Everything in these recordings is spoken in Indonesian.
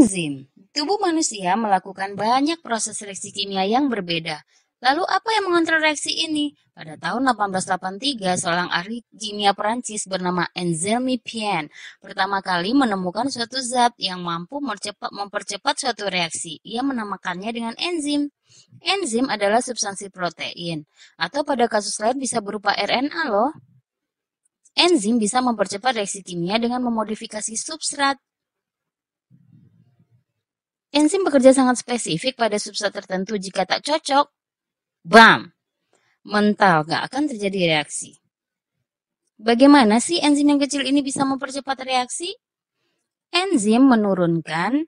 Enzim. Tubuh manusia melakukan banyak proses reaksi kimia yang berbeda. Lalu apa yang mengontrol reaksi ini? Pada tahun 1883, seorang ahli kimia Perancis bernama Anselme Pien pertama kali menemukan suatu zat yang mampu mempercepat suatu reaksi. Ia menamakannya dengan enzim. Enzim adalah substansi protein, atau pada kasus lain bisa berupa RNA loh. Enzim bisa mempercepat reaksi kimia dengan memodifikasi substrat. Enzim bekerja sangat spesifik pada substrat tertentu. Jika tak cocok, bam! Mental, gak akan terjadi reaksi. Bagaimana sih enzim yang kecil ini bisa mempercepat reaksi? Enzim menurunkan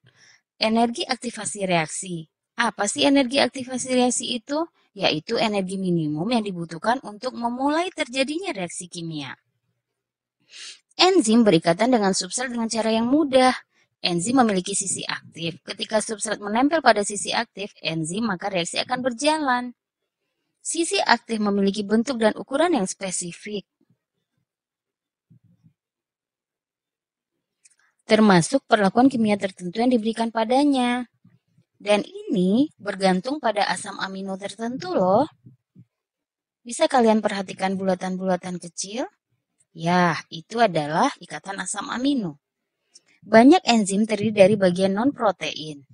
energi aktivasi reaksi. Apa sih energi aktivasi reaksi itu? Yaitu energi minimum yang dibutuhkan untuk memulai terjadinya reaksi kimia. Enzim berikatan dengan substrat dengan cara yang mudah. Enzim memiliki sisi aktif. Ketika substrat menempel pada sisi aktif enzim, maka reaksi akan berjalan. Sisi aktif memiliki bentuk dan ukuran yang spesifik, termasuk perlakuan kimia tertentu yang diberikan padanya. Dan ini bergantung pada asam amino tertentu loh. Bisa kalian perhatikan bulatan-bulatan kecil? Ya, itu adalah ikatan asam amino. Banyak enzim terdiri dari bagian non-protein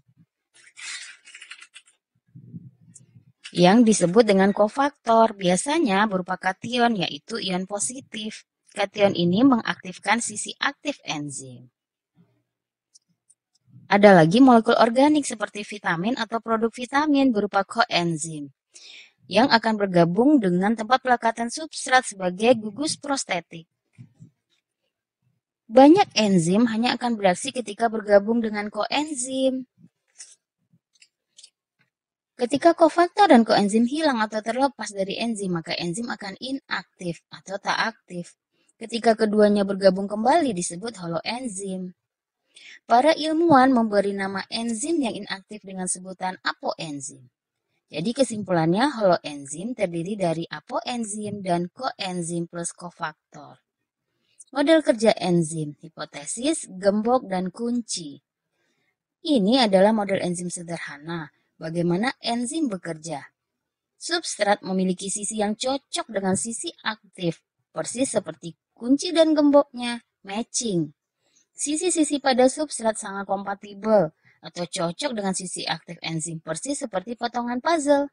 yang disebut dengan kofaktor, biasanya berupa kation, yaitu ion positif. Kation ini mengaktifkan sisi aktif enzim. Ada lagi molekul organik seperti vitamin atau produk vitamin berupa koenzim yang akan bergabung dengan tempat pelekatan substrat sebagai gugus prostetik. Banyak enzim hanya akan bereaksi ketika bergabung dengan koenzim. Ketika kofaktor dan koenzim hilang atau terlepas dari enzim, maka enzim akan inaktif atau tak aktif. Ketika keduanya bergabung kembali disebut holoenzim. Para ilmuwan memberi nama enzim yang inaktif dengan sebutan apoenzim. Jadi kesimpulannya holoenzim terdiri dari apoenzim dan koenzim plus kofaktor. Model kerja enzim, hipotesis, gembok, dan kunci. Ini adalah model enzim sederhana. Bagaimana enzim bekerja? Substrat memiliki sisi yang cocok dengan sisi aktif, persis seperti kunci dan gemboknya, matching. Sisi-sisi pada substrat sangat kompatibel atau cocok dengan sisi aktif enzim, persis seperti potongan puzzle.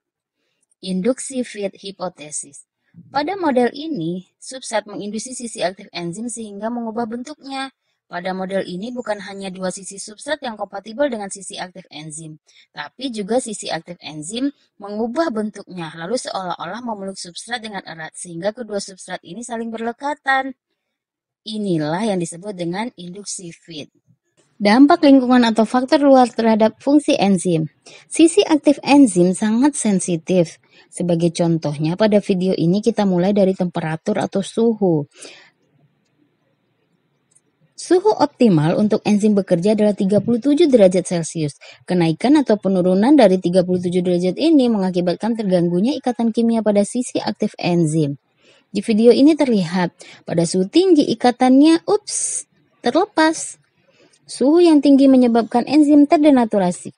Induksi fit hipotesis. Pada model ini, substrat menginduksi sisi aktif enzim sehingga mengubah bentuknya. Pada model ini bukan hanya dua sisi substrat yang kompatibel dengan sisi aktif enzim, tapi juga sisi aktif enzim mengubah bentuknya, lalu seolah-olah memeluk substrat dengan erat, sehingga kedua substrat ini saling berlekatan. Inilah yang disebut dengan induksi fit. Dampak lingkungan atau faktor luar terhadap fungsi enzim. Sisi aktif enzim sangat sensitif. Sebagai contohnya, pada video ini kita mulai dari temperatur atau suhu. Suhu optimal untuk enzim bekerja adalah 37 derajat Celcius. Kenaikan atau penurunan dari 37 derajat ini mengakibatkan terganggunya ikatan kimia pada sisi aktif enzim. Di video ini terlihat, pada suhu tinggi ikatannya, terlepas. Suhu yang tinggi menyebabkan enzim terdenaturasi.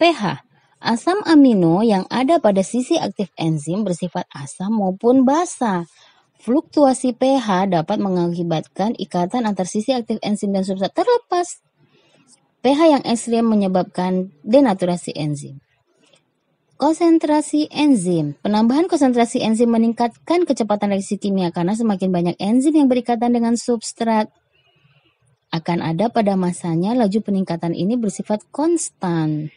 pH, asam amino yang ada pada sisi aktif enzim bersifat asam maupun basa. Fluktuasi pH dapat mengakibatkan ikatan antar sisi aktif enzim dan substrat terlepas. pH yang ekstrem menyebabkan denaturasi enzim. Konsentrasi enzim. Penambahan konsentrasi enzim meningkatkan kecepatan reaksi kimia karena semakin banyak enzim yang berikatan dengan substrat. Akan ada pada masanya laju peningkatan ini bersifat konstan.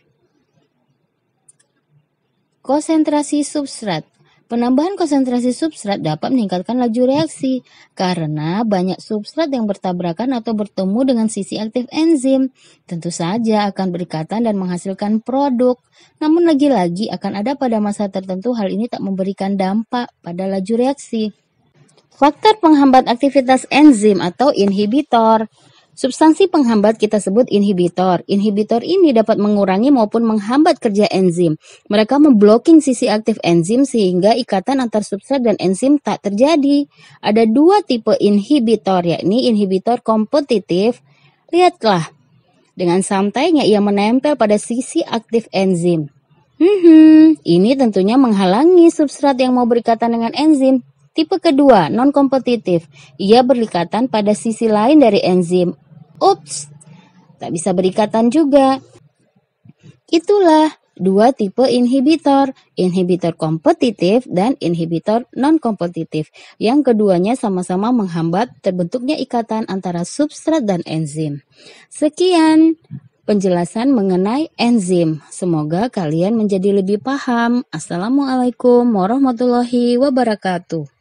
Konsentrasi substrat. Penambahan konsentrasi substrat dapat meningkatkan laju reaksi karena banyak substrat yang bertabrakan atau bertemu dengan sisi aktif enzim. Tentu saja akan berikatan dan menghasilkan produk. Namun lagi-lagi akan ada pada masa tertentu hal ini tak memberikan dampak pada laju reaksi. Faktor penghambat aktivitas enzim atau inhibitor. Substansi penghambat kita sebut inhibitor. Inhibitor ini dapat mengurangi maupun menghambat kerja enzim. Mereka memblocking sisi aktif enzim sehingga ikatan antar substrat dan enzim tak terjadi. Ada dua tipe inhibitor, yakni inhibitor kompetitif. Lihatlah, Dengan santainya ia menempel pada sisi aktif enzim. Ini tentunya menghalangi substrat yang mau berikatan dengan enzim. Tipe kedua, non-kompetitif. Ia berikatan pada sisi lain dari enzim. Ups, tak bisa berikatan juga. Itulah dua tipe inhibitor kompetitif dan inhibitor non-kompetitif. Yang keduanya sama-sama menghambat terbentuknya ikatan antara substrat dan enzim. Sekian penjelasan mengenai enzim. Semoga kalian menjadi lebih paham. Assalamualaikum warahmatullahi wabarakatuh.